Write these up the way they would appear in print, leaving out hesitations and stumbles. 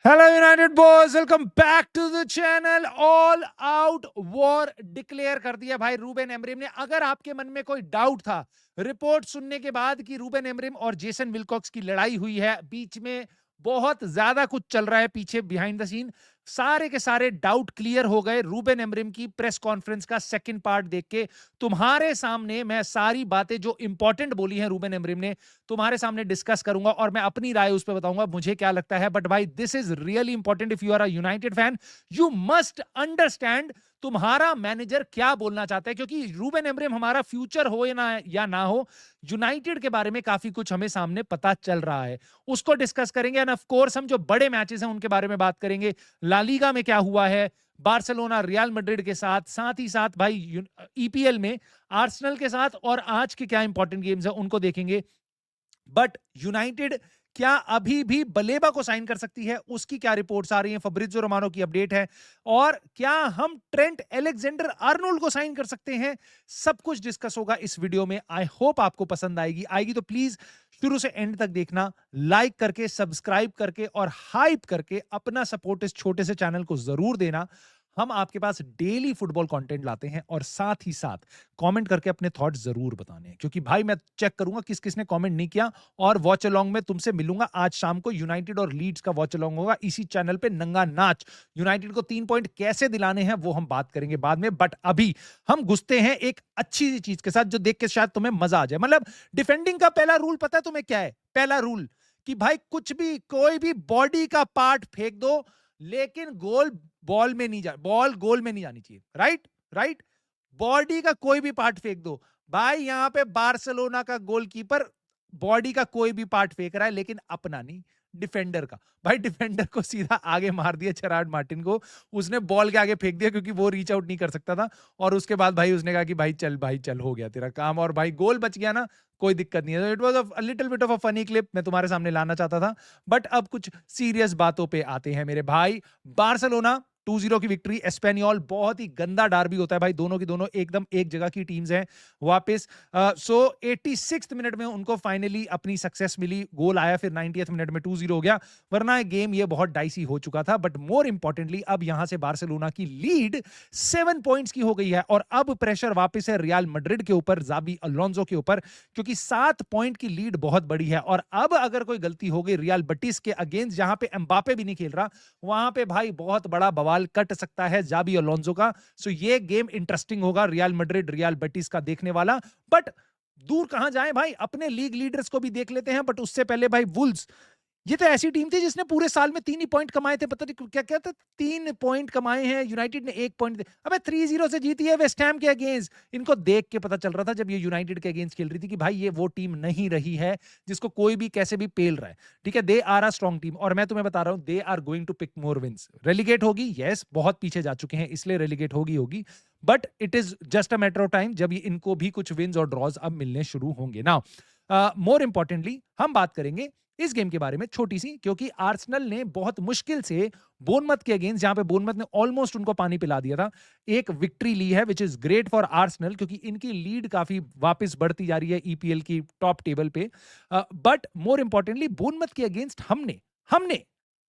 Hello United boys, welcome back to the channel. All out war declare कर दिया भाई Ruben Amorim ने. अगर आपके मन में कोई डाउट था रिपोर्ट सुनने के बाद कि रूबेन एमरिम और जेसन विल्कॉक्स की लड़ाई हुई है, बीच में बहुत ज्यादा कुछ चल रहा है पीछे बिहाइंड द सीन, सारे के सारे डाउट क्लियर हो गए रूबेन एमरिम की प्रेस कॉन्फ्रेंस का सेकंड पार्ट देख के. तुम्हारे सामने मैं सारी बातें जो इंपॉर्टेंट बोली हैं रूबेन एमरिम ने तुम्हारे सामने डिस्कस करूंगा और मैं अपनी राय उस पर बताऊंगा मुझे क्या लगता है. बट भाई this is really important. If you are a United fan you must understand तुम्हारा मैनेजर क्या बोलना चाहता है, क्योंकि रूबेन एमरिम हमारा फ्यूचर हो या ना हो, यूनाइटेड के बारे में काफी कुछ हमें सामने पता चल रहा है. उसको डिस्कस करेंगे एंड ऑफ कोर्स हम जो बड़े मैचेस हैं उनके बारे में बात करेंगे. ला लीगा में क्या हुआ है, बार्सिलोना रियल मैड्रिड के साथ ही साथ भाई ईपीएल में आर्सेनल के साथ, और आज के क्या इंपॉर्टेंट गेम्स है उनको देखेंगे. बट यूनाइटेड क्या अभी भी बलेबा को साइन कर सकती है, उसकी क्या रिपोर्ट्स आ रही हैं, फब्रिज़ियो रोमानो की अपडेट है, और क्या हम ट्रेंट अलेक्जेंडर आर्नोल्ड को साइन कर सकते हैं, सब कुछ डिस्कस होगा इस वीडियो में. आई होप आपको पसंद आएगी तो प्लीज शुरू से एंड तक देखना, लाइक करके सब्सक्राइब करके और हाइप करके अपना सपोर्ट इस छोटे से चैनल को जरूर देना. हम आपके पास डेली फुटबॉल कंटेंट लाते हैं और साथ ही साथ कमेंट करके अपने थॉट्स जरूर बताने हैं, क्योंकि भाई मैं चेक करूंगा किस किसने कमेंट नहीं किया. और वॉच अलोंग में तुमसे मिलूंगा आज शाम को. यूनाइटेड और लीड्स का वॉच अलोंग होगा इसी चैनल पे, नंगा नाच. यूनाइटेड को 3 पॉइंट कैसे दिलाने हैं वो हम बात करेंगे बाद में. बट अभी हम घुसते हैं एक अच्छी सी चीज के साथ जो देख के शायद तुम्हें मजा आ जाए. मतलब डिफेंडिंग का पहला रूल पता है तुम्हें क्या है? पहला रूल कि भाई कुछ भी कोई भी बॉडी का पार्ट फेंक दो, लेकिन गोल बॉल में नहीं जा बॉल गोल में नहीं जानी चाहिए. Right right. बॉडी का कोई भी पार्ट फेंक दो. भाई यहां पे बार्सिलोना का गोलकीपर बॉडी का कोई भी पार्ट फेंक रहा है, लेकिन अपना नहीं, डिफेंडर का. भाई डिफेंडर को सीधा आगे मार दिया जेरार्ड मार्टिन को. उसने बॉल के आगे फेंक दिया क्योंकि वो रीच आउट नहीं कर सकता था. और उसके बाद भाई उसने कहा कि भाई चल हो गया तेरा काम, और भाई गोल बच गया ना, कोई दिक्कत नहीं है. It was a little bit of a funny clip मैं तुम्हारे सामने लाना चाहता था. बट अब कुछ सीरियस बातों पे आते हैं मेरे भाई. बार्सिलोना 2-0 की विक्ट्री. एस्पेनियोल बहुत ही गंदा डार्बी होता है भाई, दोनों की दोनों एकदम एक जगह की टीम्स हैं वापस. सो 86th मिनट में उनको फाइनली अपनी सक्सेस मिली, गोल आया, फिर 90th मिनट में 2-0 हो गया. वरना गेम ये बहुत डाइसी हो चुका था. बट मोर इंपॉर्टेंटली अब यहां से बार्सिलोना की लीड 7 पॉइंट्स की हो गई है, और अब प्रेशर वापस है रियल मैड्रिड के ऊपर, जाबी अलोंसो के ऊपर, क्योंकि 7 पॉइंट की लीड बहुत बड़ी है. और अब अगर कोई गलती हो गई रियल बटीस के अगेंस्ट, जहां पे एम्बापे भी नहीं खेल रहा, वहां पे भाई बहुत बड़ा बवाल कट सकता है जाबी अलोंसो का. सो ये गेम इंटरेस्टिंग होगा, रियल मैड्रिड रियल बेटिस का देखने वाला. बट दूर कहां जाएं भाई, अपने लीग लीडर्स को भी देख लेते हैं. बट उससे पहले भाई वुल्व्स, ये तो ऐसी टीम थी जिसने पूरे साल में 3 ही पॉइंट कमाए थे. पता नहीं क्या क्या था, 3 पॉइंट कमाए हैं. यूनाइटेड ने 1 पॉइंट. अबे 3-0 से जीती है वेस्ट हैम के अगेंस्ट. इनको देख के पता चल रहा था जब ये यूनाइटेड के अगेंस्ट खेल रही थी कि भाई ये वो टीम नहीं रही है जिसको कोई भी कैसे भी पेल रहा है. ठीक है, they are a strong team, और मैं तुम्हें बता रहा हूं they are going to pick more wins. Relegate होगी, यस, बहुत पीछे जा चुके हैं इसलिए रेलीगेट होगी. But it is just a matter of time जब इनको भी कुछ विंस और ड्रॉज अब मिलने शुरू होंगे ना. मोर इंपॉर्टेंटली हम बात करेंगे इस गेम के बारे में छोटी सी, क्योंकि आर्सेनल ने बहुत मुश्किल से बोर्नमथ के अगेंस्ट, जहां पे बोर्नमथ ने ऑलमोस्ट उनको पानी पिला दिया था, एक विक्ट्री ली है, which is great for Arsenal, क्योंकि इनकी लीड काफी वापस बढ़ती जा रही है ईपीएल की टॉप टेबल पे. बट मोर इंपॉर्टेंटली बोर्नमथ के अगेंस्ट हमने हमने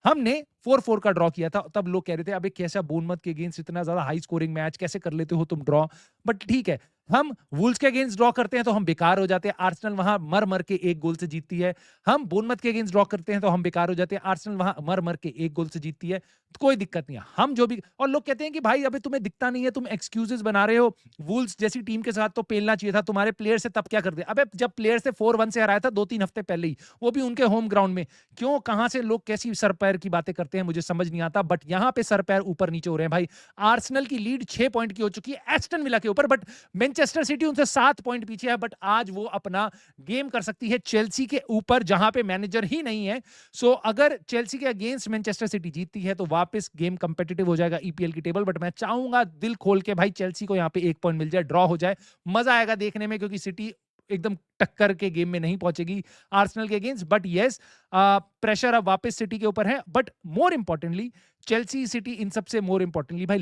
हमने 4-4 का ड्रॉ किया था. तब लोग कह रहे थे अबे कैसा बोर्नमथ के अगेंस्ट इतना ज्यादा हाई स्कोरिंग मैच कैसे कर लेते हो तुम ड्रॉ. बट ठीक है, हम वुल्स के अगेंस्ट ड्रॉ करते हैं तो हम बेकार हो जाते हैं. आर्सेनल वहां मर मर के 1 गोल से जीतती है. हम बोर्नमथ के अगेंस्ट ड्रॉ करते हैं तो हम बेकार हो जाते हैं. आर्सेनल वहां मर मर के 1 गोल से जीतती है. तो कोई दिक्कत नहीं है, हम जो भी. और लोग कहते हैं कि भाई अबे तुम्हें दिखता नहीं है, तुम एक्सक्यूजेस बना रहे हो. वुल्स जैसी टीम के साथ तो पेलना चाहिए था, तुम्हारे प्लेयर से तब क्या कर दिया. अबे जब प्लेयर से 4-1 से हराया था 2-3 हफ्ते पहले ही, वो भी उनके होम ग्राउंड में. क्यों, कहां से लोग कैसी सर पैर की बातें करते हैं मुझे समझ नहीं आता. बट यहां पे सर पैर ऊपर नीचे हो रहे हैं भाई. आर्सेनल की लीड 6 पॉइंट की हो चुकी है एस्टन विला के ऊपर, बट मैनचेस्टर सिटी उनसे 7 पॉइंट पीछे है. बट आज वो अपना गेम कर सकती है चेल्सी के ऊपर, जहां पे मैनेजर ही नहीं है. सो अगर चेल्सी के अगेंस्ट मैनचेस्टर सिटी जीतती है तो वापस गेम कंपेटिटिव हो जाएगा ईपीएल की टेबल. बट मैं चाहूंगा दिल खोल के भाई चेल्सी को यहां पे 1 पॉइंट मिल जाए, ड्रॉ हो जाए, मजा आएगा देखने में, क्योंकि सिटी एकदम टक्कर के गेम में नहीं पहुंचेगी आर्सेनल के अगेंस्ट. बट यस, प्रेशर अब वापस सिटी के ऊपर है. But more importantly Chelsea, City, इन सबसे मोर इंपॉर्टेंटली भाई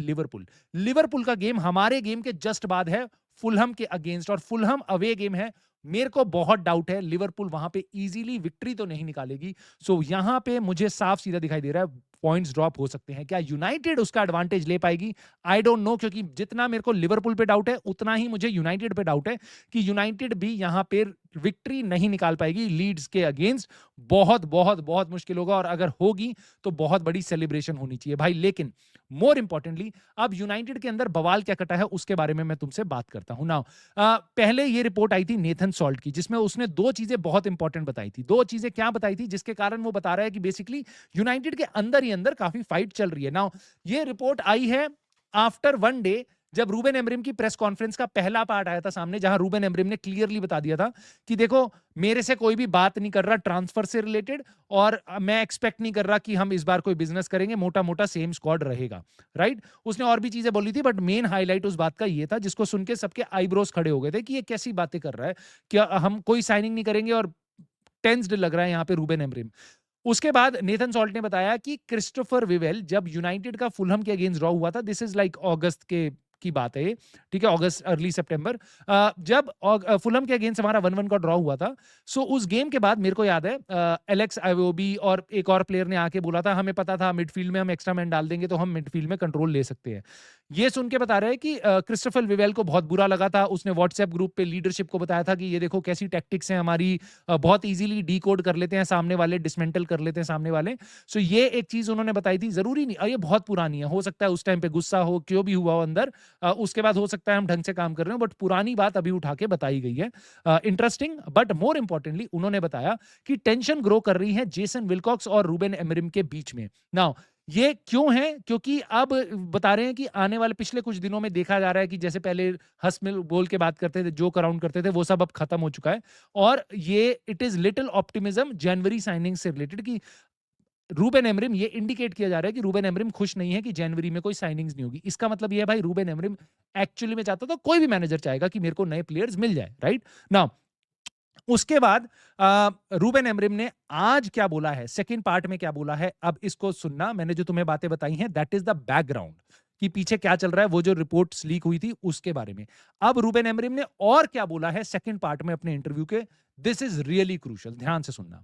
लिवरपूल का गेम हमारे गेम के जस्ट बाद है फुलहम के अगेंस्ट, और फुलहम अवे गेम है. मेरे को बहुत डाउट है लिवरपूल वहां पे इजीली विक्ट्री तो नहीं निकालेगी. सो यहां पे मुझे साफ सीधा दिखाई दे रहा है पॉइंट्स ड्रॉप हो सकते हैं। क्या यूनाइटेड उसका एडवांटेज ले पाएगी? आई डोंट नो, क्योंकि जितना मेरे को लिवरपूल पे डाउट है उतना ही मुझे यूनाइटेड पे डाउट है कि यूनाइटेड भी यहां पे विक्ट्री नहीं निकाल पाएगी लीड्स के अगेंस्ट। बहुत बहुत बहुत मुश्किल होगा, और अगर होगी तो बहुत बड़ी सेलिब्रेशन होनी चाहिए भाई। लेकिन मोर इंपॉर्टेंटली अब यूनाइटेड के अंदर बवाल क्या कटा है उसके बारे में मैं तुमसे बात करता हूं नाउ। पहले ये रिपोर्ट आई थी नेथन सॉल्ट की, जिसमें उसने दो चीजें बहुत इंपॉर्टेंट बताई थी। दो चीजें क्या बताई थी जिसके कारण वो बता रहा है कि बेसिकली यूनाइटेड के अंदर ही अंदर काफी फाइट चल रही है। नाउ ये रिपोर्ट आई है आफ्टर वन डे, जब रूबेन एमरिम की प्रेस कॉन्फ्रेंस का पहला पार्ट आया था सामने, जहां रूबेन एमरिम ने क्लियरली बता दिया था कि देखो मेरे से कोई भी बात नहीं कर रहा ट्रांसफर से रिलेटेड, और मैं एक्सपेक्ट नहीं कर रहा कि हम इस बार कोई बिजनेस करेंगे, मोटा मोटा सेम स्क्वाड रहेगा, राइट। उसने और भी चीजें बोली थी, बट मेन हाईलाइट उस बात का ये था जिसको सुन के सबके आईब्रोज खड़े हो गए थे कि ये कैसी बातें कर रहा है, क्या हम कोई साइनिंग नहीं करेंगे, और टेंस्ड लग रहा है यहाँ पे रूबेन एमरिम। उसके बाद नेथन सॉल्ट ने बताया कि क्रिस्टोफर विवेल जब यूनाइटेड का फुलहम के अगेंस्ट ड्रॉ हुआ था, दिस इज लाइक अगस्त के की बात है, ठीक है, अगस्त अर्ली सितंबर, जब फुलहम के अगेंस्ट हमारा 1-1 का ड्रॉ हुआ था। सो उस गेम के बाद मेरे को याद है एलेक्स आइवोबी और एक और प्लेयर ने आके बोला था हमें पता था मिडफील्ड में हम एक्स्ट्रा मैन डाल देंगे तो हम मिडफील्ड में कंट्रोल ले सकते हैं। ये सुन के बता रहे हैं कि क्रिस्टोफर विवेल को बहुत बुरा लगा था। उसने व्हाट्सएप ग्रुप पे लीडरशिप को बताया था कि ये देखो कैसी टैक्टिक्स हैं हमारी, बहुत इजीली डीकोड कर लेते हैं सामने वाले, डिसमेंटल कर लेते हैं सामने वाले। सो ये एक चीज उन्होंने बताई थी। जरूरी नहीं, ये बहुत पुरानी है, हो सकता है उस टाइम पे गुस्सा हो, क्यों भी हुआ हो अंदर, उसके बाद हो सकता है हम ढंग से काम कर रहे हो, बट पुरानी बात अभी उठा के बताई गई है। इंटरेस्टिंग, बट मोर इंपॉर्टेंटली उन्होंने बताया कि टेंशन ग्रो कर रही है जेसन विल्कॉक्स और रूबेन एमरिम के बीच में। नाउ ये क्यों है? क्योंकि अब बता रहे हैं कि आने वाले पिछले कुछ दिनों में देखा जा रहा है कि जैसे पहले हंस मिल बोल के बात करते थे, जोक अराउंड करते थे, वो सब अब खत्म हो चुका है। और ये it is little optimism January signing से रिलेटेड, कि रूबेन एमरिम, ये इंडिकेट किया जा रहा है कि रूबेन एमरिम खुश नहीं है कि जनवरी में कोई साइनिंग्स नहीं होगी। इसका मतलब ये है भाई रूबेन एमरिम एक्चुअली में चाहता था, कोई भी मैनेजर चाहेगा कि मेरे को नए प्लेयर्स मिल जाए, राइट। नाउ उसके बाद रूबेन एमरिम ने आज क्या बोला है, सेकंड पार्ट में क्या बोला है, अब इसको सुनना। मैंने जो तुम्हें बातें बताई हैं दैट इज द बैकग्राउंड कि पीछे क्या चल रहा है, वो जो रिपोर्ट्स लीक हुई थी उसके बारे में। अब रूबेन एमरिम ने और क्या बोला है सेकंड पार्ट में अपने इंटरव्यू के, दिस इज रियली क्रूशियल, ध्यान से सुनना।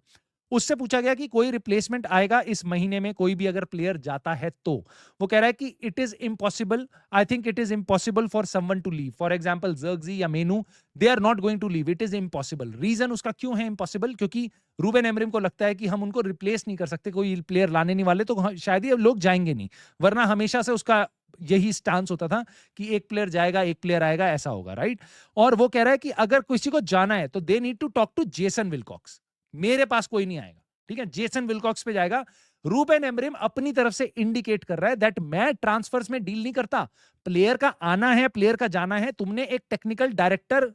उससे पूछा गया कि कोई रिप्लेसमेंट आएगा इस महीने में, कोई भी अगर प्लेयर जाता है तो। वो कह रहा है कि it is impossible, I think it is impossible for someone to leave, for example जर्गजी या मेनू, they are not going to leave, it is impossible. Reason उसका क्यों है इम्पॉसिबल? क्योंकि रूबेन एमरिम को लगता है कि हम उनको रिप्लेस नहीं कर सकते, कोई प्लेयर लाने नहीं वाले, तो शायद ये लोग जाएंगे नहीं। वरना हमेशा से उसका यही स्टांस होता था कि एक प्लेयर जाएगा एक प्लेयर आएगा, ऐसा होगा, राइट। और वो कह रहा है कि अगर किसी को जाना है तो they need to talk to Jason Wilcox, मेरे पास कोई नहीं आएगा, ठीक है, जेसन विल्कॉक्स पे जाएगा। रूबेन एमरिम अपनी तरफ से इंडिकेट कर रहा है दैट मैं ट्रांसफर्स में डील नहीं करता, प्लेयर का आना है प्लेयर का जाना है, तुमने एक टेक्निकल डायरेक्टर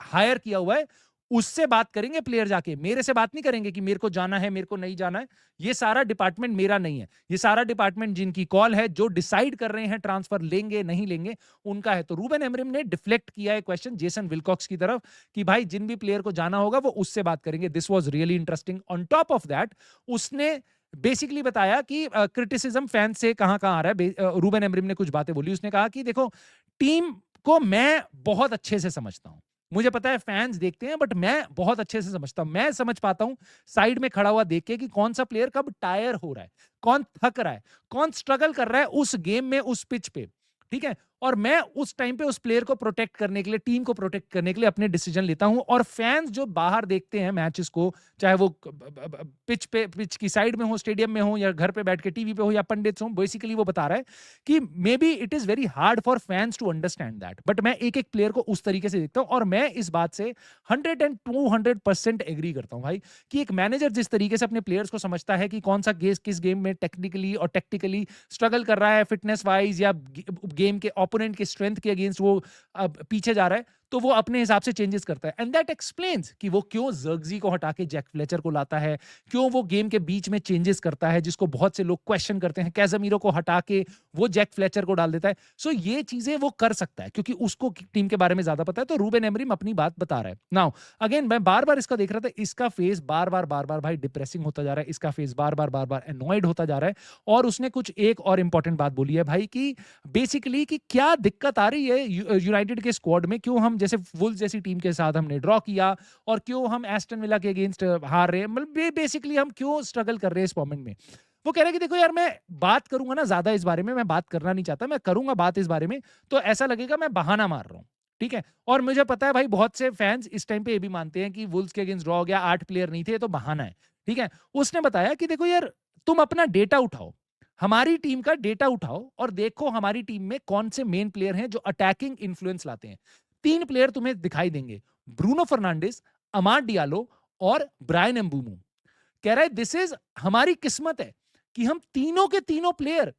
हायर किया हुआ है, उससे बात करेंगे प्लेयर जाके, मेरे से बात नहीं करेंगे कि मेरे को जाना है मेरे को नहीं जाना है। ये सारा डिपार्टमेंट मेरा नहीं है, ये सारा डिपार्टमेंट जिनकी कॉल है, जो डिसाइड कर रहे हैं ट्रांसफर लेंगे नहीं लेंगे, उनका है। तो रूबेन एमरिम ने डिफ्लेक्ट किया है क्वेश्चन जेसन विल्कॉक्स की तरफ कि भाई जिन भी प्लेयर को जाना होगा वो उससे बात करेंगे। This was really interesting. On top of that उसने बेसिकली बताया कि क्रिटिसिज्म फैंस से कहां कहां आ रहा है। रूबेन एमरिम ने कुछ बातें बोली, उसने कहा कि देखो टीम को मैं बहुत अच्छे से समझता हूं, मुझे पता है फैंस देखते हैं, बट मैं बहुत अच्छे से समझता हूं, मैं समझ पाता हूं साइड में खड़ा हुआ देख के कि कौन सा प्लेयर कब टायर हो रहा है, कौन थक रहा है, कौन स्ट्रगल कर रहा है उस गेम में उस पिच पे, ठीक है। और मैं उस टाइम पे उस प्लेयर को प्रोटेक्ट करने के लिए, टीम को प्रोटेक्ट करने के लिए अपने डिसीजन लेता हूं। और फैंस जो बाहर देखते हैं मैचेस को, चाहे वो पिच पे, पिच की साइड में हो, स्टेडियम में हो, या घर पे बैठ के टीवी पे हो, या पंडित हो, बेसिकली वो बता रहा है कि maybe it is very hard for fans to understand that, but मैं एक एक प्लेयर को उस तरीके से देखता हूं। और मैं इस बात से 100 एंड 200% एग्री करता हूं भाई, कि एक मैनेजर जिस तरीके से अपने प्लेयर्स को समझता है कि कौन सा किस गेम में टेक्निकली और टैक्टिकली स्ट्रगल कर रहा है, फिटनेस वाइज या गेम के ओपोनेंट के स्ट्रेंथ के अगेंस्ट वो पीछे जा रहा है, तो वो अपने हिसाब से चेंजेस करता है। एंड दैट एक्सप्लेन्स कि वो क्यों जर्गजी को हटा के जैक फ्लेचर को लाता है, क्यों वो गेम के बीच में चेंजेस करता है, जिसको बहुत से लोग क्वेश्चन करते हैं, कैज़मीरो को हटा के वो जैक फ्लेचर को डाल देता है। सो ये चीजें वो कर सकता है क्योंकि उसको टीम के बारे में ज्यादा पता है। तो रूबेन एमरिम अपनी बात बता रहा है। नाउ अगेन मैं बार बार इसका देख रहा था, इसका फेस बार बार भाई डिप्रेसिंग होता जा रहा है, इसका फेस बार बार एनॉयड होता जा रहा है। और उसने कुछ एक और इंपॉर्टेंट बात बोली है भाई, कि बेसिकली कि क्या दिक्कत आ रही है यूनाइटेड के स्क्वाड में, क्यों हम जैसे वुल्व्स जैसी टीम के साथ हमने ड्रॉ किया, और क्यों हम एस्टन विला के अगेंस्ट हार रहे हैं, मतलब बेसिकली हम क्यों स्ट्रगल कर रहे हैं इस मोमेंट में। वो कह रहे हैं कि देखो यार, मैं बात करूंगा ना ज्यादा इस बारे में, मैं बात करना नहीं चाहता, मैं करूंगा बात इस बारे में तो ऐसा लगेगा मैं बहाना मार रहा हूँ, ठीक है। और मुझे पता है भाई, बहुत से फैंस इस टाइम पे ये भी मानते हैं कि वुल्व्स के अगेंस्ट ड्रॉ हो गया, 8 प्लेयर नहीं थे, ये तो बहाना है, ठीक है। उसने बताया कि देखो यार, तुम अपना डेटा उठाओ, हमारी टीम का डेटा उठाओ और देखो हमारी टीम में कौन से मेन प्लेयर हैं जो अटैकिंग इन्फ्लुएंस लाते हैं। 3 प्लेयर तुम्हें दिखाई देंगे, ब्रूनो फर्नांडिस, अमाड डियालो और ब्रायन एम्बूमो। कह रहा है दिस इज हमारी किस्मत है कि हम तीनों के तीनों प्लेयर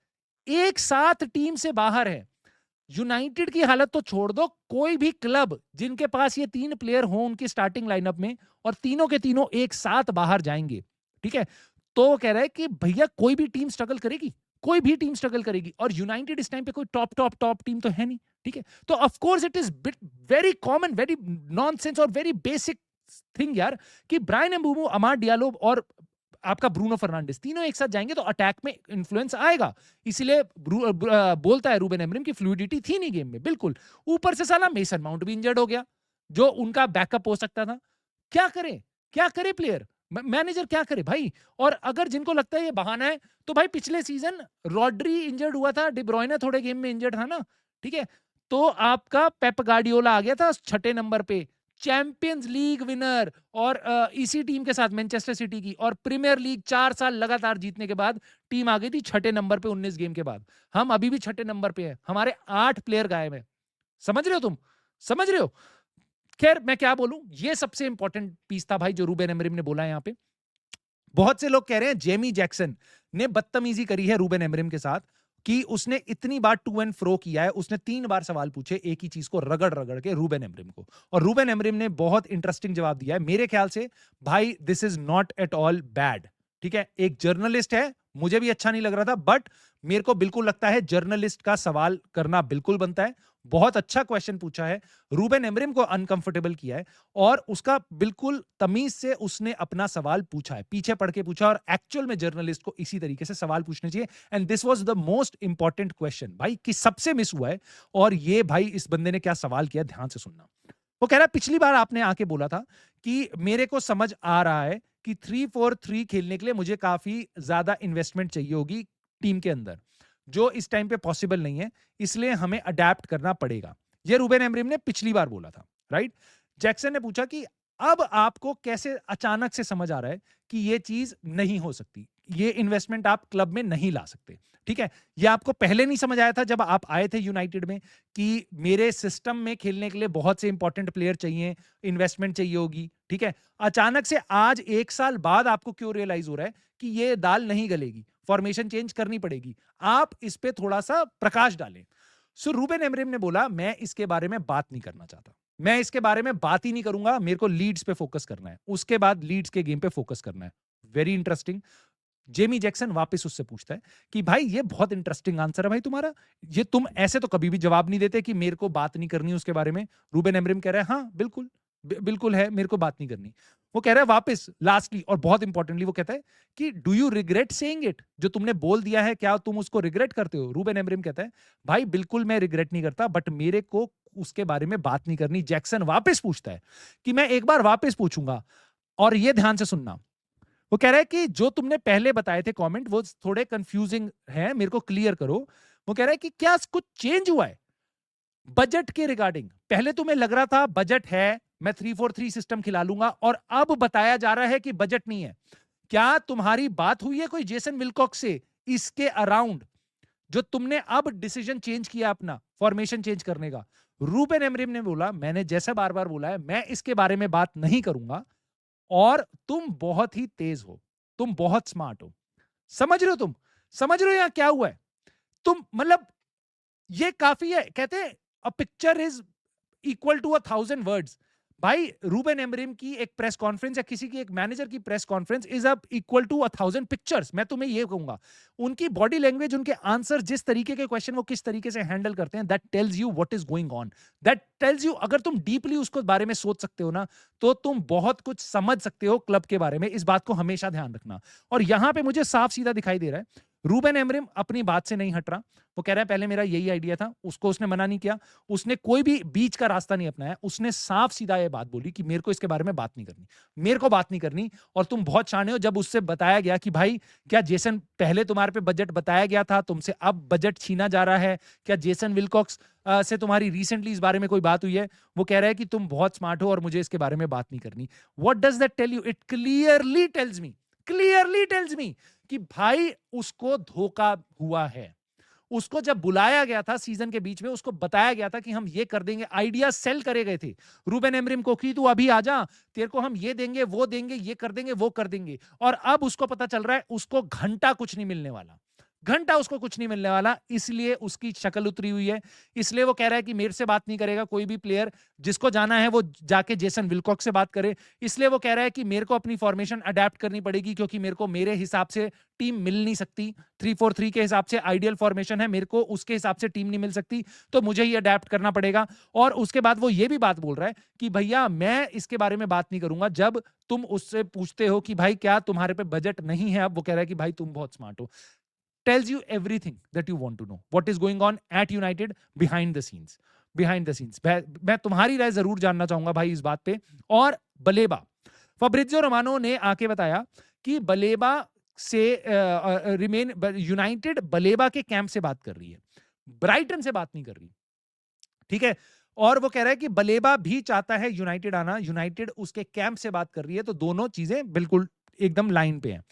एक साथ टीम से बाहर है। यूनाइटेड की हालत तो छोड़ दो, कोई भी क्लब जिनके पास ये 3 प्लेयर हो उनकी स्टार्टिंग लाइनअप में और तीनों के तीनों एक साथ बाहर जाएंगे, ठीक है। तो वो कह रहा है कि भैया कोई भी टीम स्ट्रगल करेगी, कोई भी टीम स्ट्रगल करेगी, और यूनाइटेड इस टाइम पे कोई टॉप टॉप टॉप टीम तो है नहीं, ठीक है। तो of course it is bit very common, very nonsense और वेरी बेसिक थिंग यार, कि ब्रायन एम्बूमो, अमाड डियालो और आपका ब्रूनो फर्नांडिस तीनों एक साथ जाएंगे तो अटैक में इन्फ्लुएंस आएगा। इसलिए बोलता है रूबेन एमरिम की फ्लूइडिटी थी नहीं गेम में, बिल्कुल। ऊपर से साला मेसन माउंट भी इंजर्ड हो गया, जो उनका बैकअप हो सकता था। क्या करे, क्या करे प्लेयर, मैनेजर क्या करे भाई। और अगर जिनको लगता है ये बहाना है, तो भाई पिछले सीजन रॉड्री इंजर्ड हुआ था, डिब्रोइना थोड़े गेम में इंजर्ड था ना, ठीक है। तो आपका पेप गार्डियोला आ गया था 6 नंबर पे, चैंपियंस लीग विनर, और इसी टीम के साथ मैनचेस्टर सिटी की, और प्रीमियर लीग 4 साल लगातार जीतने के बाद टीम आ गई थी 6 नंबर पे 19 गेम के बाद। हम अभी भी 6 नंबर पे हैं, हमारे 8 प्लेयर गायब हैं। समझ रहे हो तुम, समझ रहे हो। खैर मैं क्या बोलूं, ये सबसे इंपॉर्टेंट पीस था भाई जो रूबेन एमरिम ने बोला है यहाँ पे। बहुत से लोग कह रहे हैं जेमी जैक्सन ने बदतमीजी करी है रूबेन एमरिम के साथ, कि उसने इतनी बार टू एंड फ्रो किया है, उसने 3 बार सवाल पूछे एक ही चीज को रगड़ रगड़ के रूबेन एमरिम को, और रूबेन एमरिम ने बहुत इंटरेस्टिंग जवाब दिया है मेरे ख्याल से। भाई this is not at all bad, ठीक है। एक जर्नलिस्ट है, मुझे भी अच्छा नहीं लग रहा था, बट मेरे को बिल्कुल लगता है जर्नलिस्ट का सवाल करना बिल्कुल बनता है। बहुत अच्छा क्वेश्चन पूछा है, रूबेन एमरिम को अनकंफर्टेबल किया है, और उसका बिल्कुल तमीज से उसने अपना सवाल पूछा है, पीछे पढ़ के पूछा, और एक्चुअल में जर्नलिस्ट को इसी तरीके से सवाल पूछने चाहिए। And this was the most important question भाई, कि सबसे मिस हुआ है। और ये भाई इस बंदे ने क्या सवाल किया, ध्यान से सुनना। वो कह रहा है पिछली बार आपने आके बोला था कि मेरे को समझ आ रहा है कि 3-4-3 खेलने के लिए मुझे काफी ज्यादा इन्वेस्टमेंट चाहिए होगी टीम के अंदर, जो इस टाइम पे पॉसिबल नहीं है, इसलिए हमें अडेप्ट करना पड़ेगा। ये रूबेन एमरिम ने पिछली बार बोला था, राइट। जैक्सन ने पूछा कि अब आपको कैसे अचानक से समझ आ रहा है कि ये चीज नहीं हो सकती, ये इन्वेस्टमेंट आप क्लब में नहीं ला सकते, ठीक है। ये आपको पहले नहीं समझ आया था जब आप आए थे यूनाइटेड में, कि मेरे सिस्टम में खेलने के लिए बहुत से इंपॉर्टेंट प्लेयर चाहिए, इन्वेस्टमेंट चाहिए होगी, ठीक है। अचानक से आज 1 साल बाद आपको क्यों रियलाइज हो रहा है कि ये दाल नहीं गलेगी, फॉर्मेशन चेंज करनी पड़ेगी। आप इस पे थोड़ा सा प्रकाश डालें। सो रूबेन एमरिम ने बोला मैं इसके बारे में बात नहीं करना चाहता, मैं इसके बारे में बात ही नहीं करूंगा, मेरे को लीड्स पे फोकस करना है, उसके बाद लीड्स के गेम पे फोकस करना है। Very interesting. जेमी जैक्सन वापस उससे पूछता है कि भाई ये बहुत इंटरेस्टिंग आंसर है भाई तुम्हारा, ये तुम ऐसे तो कभी भी जवाब नहीं देते कि मेरे को बात नहीं करनी उसके बारे में। रूबेन एमरिम कह रहा है हाँ बिल्कुल, बिल्कुल है, मेरे को बात नहीं करनी। वो कह रहा है वापस लास्टली और बहुत इंपॉर्टेंटली, वो कहता है कि do you regret saying it, जो तुमने बोल दिया है क्या तुम उसको रिग्रेट करते हो। रूबेन एमरिम कहता है भाई बिल्कुल मैं रिग्रेट नहीं करता, बट मेरे को उसके बारे में बात नहीं करनी। जैक्सन वापस पूछता है कि मैं एक बार वापस पूछूंगा, और ये ध्यान से सुनना। वो कह रहा है कि जो तुमने पहले बताए थे कमेंट वो थोड़े कंफ्यूजिंग हैं, मेरे को क्लियर करो। वो कह रहा है कि क्या कुछ चेंज हुआ है बजट के रिगार्डिंग। पहले तुम्हें लग रहा था बजट है, मैं 3-4-3 सिस्टम खिला लूंगा, और अब बताया जा रहा है कि बजट नहीं है। क्या तुम्हारी बात हुई है कोई जेसन विल्कॉक्स से इसके अराउंड, जो तुमने अब डिसीजन चेंज किया अपना फॉर्मेशन चेंज करने का। रूबेन एमरिम ने बोला मैंने जैसा बार बार बोला है मैं इसके बारे में बात नहीं करूंगा, और तुम बहुत ही तेज हो, तुम बहुत स्मार्ट हो। समझ रहे हो तुम, समझ रहे हो यहां क्या हुआ है तुम, मतलब ये काफी है। कहते हैं a picture is equal to 1,000 words. भाई रूबेन एमरिम की एक प्रेस कॉन्फ्रेंस या किसी की एक मैनेजर की press conference is up equal to 1,000 pictures. मैं तुम्हें ये कहूंगा, उनकी बॉडी लैंग्वेज, उनके आंसर, जिस तरीके के क्वेश्चन वो किस तरीके से हैंडल करते हैं, that tells you what is going on, that tells you. अगर तुम डीपली उसको बारे में सोच सकते हो ना, तो तुम बहुत कुछ समझ सकते हो क्लब के बारे में। इस बात को हमेशा ध्यान रखना। और यहां पे मुझे साफ सीधा दिखाई दे रहा है रूबेन एमरिम अपनी बात से नहीं हट रहा। वो कह रहा है पहले मेरा यही आइडिया था, उसको उसने मना नहीं किया, उसने कोई भी बीच का रास्ता नहीं अपनाया, उसने साफ सीधा ये बात बोली कि मेरे को इसके बारे में बात नहीं करनी, मेरे को बात नहीं करनी। और तुम बहुत शाने हो, जब उससे बताया गया कि भाई क्या जेसन पहले तुम्हारे पे बजट बताया गया था, तुमसे अब बजट छीना जा रहा है, क्या जेसन विल्कॉक्स से तुम्हारी रिसेंटली इस बारे में कोई बात हुई है? वो कह रहा है कि तुम बहुत स्मार्ट हो और मुझे इसके बारे में बात नहीं करनी। What does that tell you? It clearly tells me कि भाई उसको धोखा हुआ है। उसको जब बुलाया गया था सीजन के बीच में, उसको बताया गया था कि हम ये कर देंगे, आइडिया सेल करे गए थे रूबेन एमरिम को कि तू अभी आ जा, तेरे को हम ये देंगे, वो देंगे, ये कर देंगे, वो कर देंगे। और अब उसको पता चल रहा है उसको घंटा कुछ नहीं मिलने वाला, घंटा उसको कुछ नहीं मिलने वाला, इसलिए उसकी शक्ल उतरी हुई है। इसलिए वो कह रहा है कि मेरे से बात नहीं करेगा कोई भी प्लेयर, जिसको जाना है वो जाके जेसन विल्कॉक्स से बात करे। इसलिए वो कह रहा है कि मेरे को अपनी फॉर्मेशन अडेप्ट करनी पड़ेगी, क्योंकि मेरे को मेरे हिसाब से टीम मिल नहीं सकती। 3-4-3 के हिसाब से आइडियल फॉर्मेशन है, मेरे को उसके हिसाब से टीम नहीं मिल सकती, तो मुझे ही अडेप्ट करना पड़ेगा। और उसके बाद वो ये भी बात बोल रहा है कि भैया मैं इसके बारे में बात नहीं करूंगा जब तुम उससे पूछते हो कि भाई क्या तुम्हारे पे बजट नहीं है। अब वो कह रहा है कि भाई तुम बहुत स्मार्ट हो। tells you everything that you want to know, what is going on at United behind the scenes, मैं तुम्हारी राय जरूर जानना चाहूंगा भाई इस बात पे। और बलेबा, फब्रिजियो रोमानो ने आके बताया कि बलेबा से रिमेन यूनाइटेड बलेबा के कैंप से बात कर रही है, ब्राइटन से बात नहीं कर रही, ठीक है। और वो कह रहा है कि बलेबा भी चाहता है यूनाइटेड आना, यूनाइटेड उसके कैंप से बात कर रही है, तो दोनों चीजें बिल्कुल एकदम लाइन पे हैं।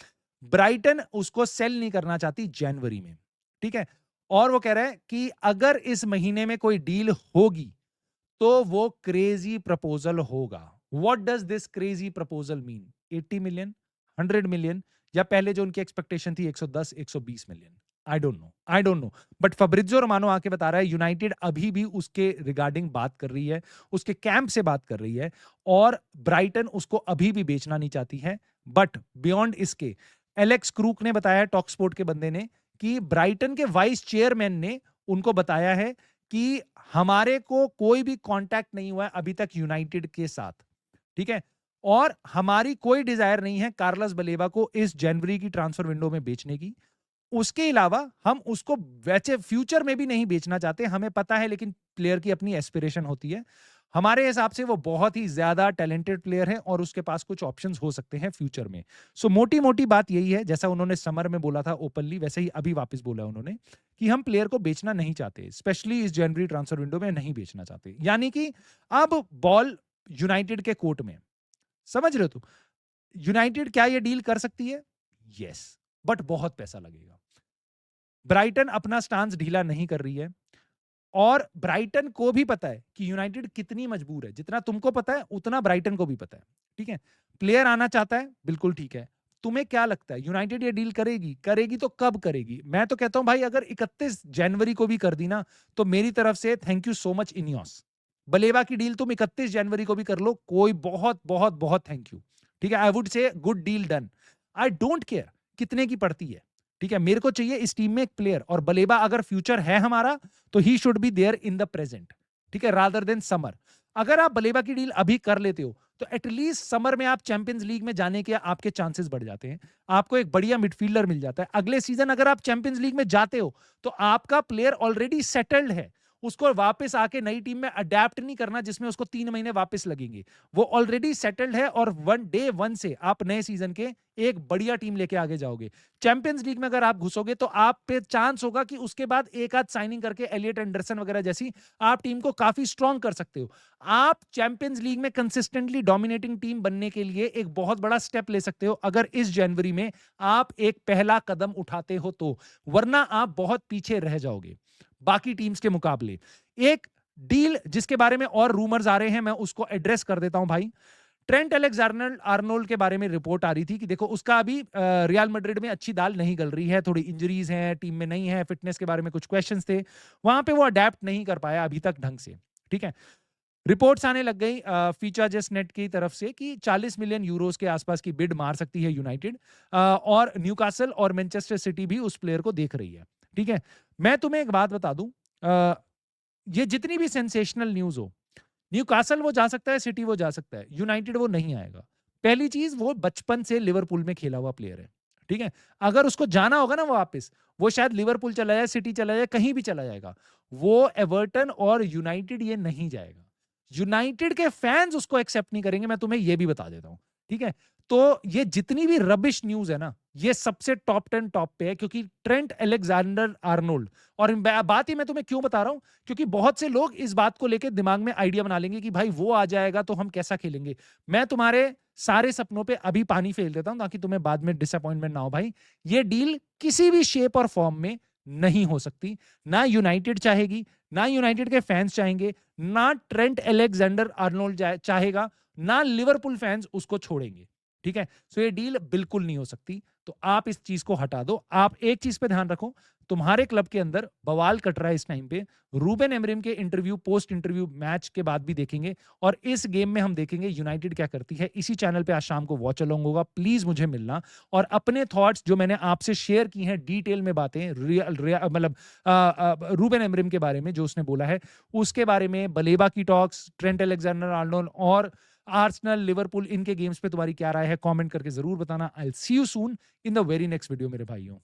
ब्राइटन उसको सेल नहीं करना चाहती जनवरी में, ठीक है। और वो कह रहा है कि अगर इस महीने में कोई डील होगी तो वो क्रेजी प्रपोजल होगा। What does this crazy proposal mean? 80 million, 100 million, या पहले जो उनकी एक्सपेक्टेशन थी 110 120 million? I don't know. But Fabrizio Romano आके बता रहा है यूनाइटेड अभी भी उसके रिगार्डिंग बात कर रही है, उसके कैंप से बात कर रही है, और ब्राइटन उसको अभी भी बेचना नहीं चाहती है। बट बियॉन्ड इसके, एलेक्स क्रूक ने बताया, टॉक स्पोर्ट के बंदे ने, कि ब्राइटन के वाइस चेयरमैन ने उनको बताया है कि हमारे को कोई भी कांटेक्ट नहीं हुआ है अभी तक यूनाइटेड के साथ, ठीक है। और हमारी कोई डिजायर नहीं है कार्लस बलेबा को इस जनवरी की ट्रांसफर विंडो में बेचने की। उसके अलावा हम उसको वैसे फ्यूचर में भी नहीं बेचना चाहते, हमें पता है, लेकिन प्लेयर की अपनी एस्पिरेशन होती है। हमारे हिसाब से वो बहुत ही ज्यादा टैलेंटेड प्लेयर है और उसके पास कुछ ऑप्शंस हो सकते हैं फ्यूचर में। सो मोटी मोटी बात यही है, जैसा उन्होंने समर में बोला था ओपनली, वैसे ही अभी वापस बोला उन्होंने कि हम प्लेयर को बेचना नहीं चाहते, स्पेशली इस जनवरी ट्रांसफर विंडो में नहीं बेचना चाहते। यानी कि अब बॉल यूनाइटेड के कोर्ट में, समझ रहे हो तुम? यूनाइटेड क्या ये डील कर सकती है? यस, बट बहुत पैसा लगेगा। ब्राइटन अपना स्टांस ढीला नहीं कर रही है, और ब्राइटन को भी पता है कि यूनाइटेड कितनी मजबूर है। जितना तुमको पता है उतना ब्राइटन को भी पता है, ठीक है। प्लेयर आना चाहता है, बिल्कुल ठीक है। तुम्हें क्या लगता है यूनाइटेड ये डील करेगी? करेगी तो कब करेगी? मैं तो कहता हूं भाई अगर 31 जनवरी को भी कर दी ना, तो मेरी तरफ से thank you so much Ineos. Baleba की डील तुम 31 जनवरी को भी कर लो, कोई बहुत बहुत बहुत थैंक यू, ठीक है। I would say good deal done. I don't care कितने की पड़ती है, ठीक है। मेरे को चाहिए इस टीम में एक प्लेयर, और बलेबा अगर फ्यूचर है हमारा तो he should be there in the present, ठीक है, रादर देन समर। अगर आप बलेबा की डील अभी कर लेते हो तो एटलीस्ट समर में आप चैंपियंस लीग में जाने के आपके चांसेस बढ़ जाते हैं, आपको एक बढ़िया मिडफील्डर मिल जाता है। अगले सीजन अगर आप चैंपियंस लीग में जाते हो तो आपका प्लेयर ऑलरेडी सेटल्ड है, उसको वापस आके नई टीम में अडेप्ट नहीं करना जिसमें उसको 3 महीने वापस लगेंगे। वो ऑलरेडी सेटल्ड है, और डे 1 से आप नए सीजन के एक बढ़िया टीम लेके आगे जाओगे। चैंपियंस लीग में अगर आप घुसोगे तो आप पे चांस होगा कि उसके बाद एक आध साइनिंग करके एलियट एंडरसन वगैरह जैसी आप टीम को काफी स्ट्रांग कर सकते हो। आप चैंपियंस लीग में कंसिस्टेंटली डोमिनेटिंग टीम बनने के लिए एक बहुत बड़ा स्टेप ले सकते हो अगर इस जनवरी में आप एक पहला कदम उठाते हो तो, वरना आप बहुत पीछे रह जाओगे बाकी टीम्स के मुकाबले। एक डील जिसके बारे में और रूमर्स आ रहे हैं, मैं उसको एड्रेस कर देता हूं भाई। ट्रेंट अलेक्जेंडर आर्नोल्ड के बारे में रिपोर्ट आ रही थी कि देखो उसका अभी रियल मैड्रिड में अच्छी दाल नहीं गल रही है, थोड़ी इंजरीज हैं, टीम में नहीं है, फिटनेस के बारे में कुछ क्वेश्चंस थे, वहां पे वो अडेप्ट नहीं कर पाया अभी तक ढंग से, ठीक है। रिपोर्ट्स आने लग गई फीचर जस्ट नेट की तरफ से कि 40 मिलियन यूरोस के आसपास की बिड मार सकती है यूनाइटेड, और न्यूकासल और मैनचेस्टर सिटी भी उस प्लेयर को देख रही है, ठीक है। मैं तुम्हें एक बात बता दूं, ये जितनी भी सेंसेशनल न्यूज हो, न्यूकासल वो जा सकता है, सिटी वो जा सकता है, यूनाइटेड वो नहीं आएगा। पहली चीज, वो बचपन से लिवरपूल में खेला हुआ प्लेयर है, ठीक है? अगर उसको जाना होगा ना वापस, वो शायद लिवरपूल चला जाए, सिटी चला जाए, कहीं भी चला जाएगा। वो एवर्टन और यूनाइटेड ये नहीं जाएगा। यूनाइटेड के फैंस उसको एक्सेप्ट नहीं करेंगे, मैं तुम्हें ये भी बता देता हूँ, ठीक है? तो ये जितनी भी रबिश न्यूज़ है ना, ये सबसे टॉप 10 टॉप पे है, क्योंकि ट्रेंट अलेक्जेंडर आर्नोल्ड, और बात ही मैं तुम्हें क्यों बता रहा हूँ, क्योंकि बहुत से लोग इस बात को लेके दिमाग में आइडिया बना लेंगे कि भाई वो आ जाएगा तो हम कैसा खेलेंगे। मैं तुम्हारे सारे सपनों पे अभी पानी फेर देता हूं ताकि तुम्हें बाद में डिसअपॉइंटमेंट ना हो भाई। ये डील किसी भी शेप और फॉर्म में नहीं हो सकती। ना यूनाइटेड चाहेगी, ना यूनाइटेड के फैंस चाहेंगे, ना ट्रेंट अलेक्जेंडर आर्नोल्ड चाहेगा, ना लिवरपूल फैंस उसको छोड़ेंगे, ठीक है? सो ये डील बिल्कुल नहीं हो सकती। तो आप इस चीज को हटा दो। आप एक चीज पे ध्यान रखो, तुम्हारे क्लब के अंदर बवाल कट रहा है इस टाइम पे। रूबेन एमरिम के इंटरव्यू, पोस्ट इंटरव्यू मैच के बाद भी देखेंगे, और इस गेम में हम देखेंगे यूनाइटेड क्या करती है। इसी चैनल पे आज शाम को वॉच अलोंग होगा, प्लीज मुझे मिलना, और अपने थॉट्स जो मैंने आपसे शेयर की हैं, डिटेल में बातें, मतलब रूबेन एमरिम के बारे में जो उसने बोला है, उसके बारे में, बलेबा की टॉक्स, ट्रेंट अलेक्जेंडर आर्नोल्ड और आर्सेनल, लिवरपूल, इनके गेम्स पे तुम्हारी क्या राय है, कमेंट करके जरूर बताना। I will see you soon in the very next video मेरे भाइयों।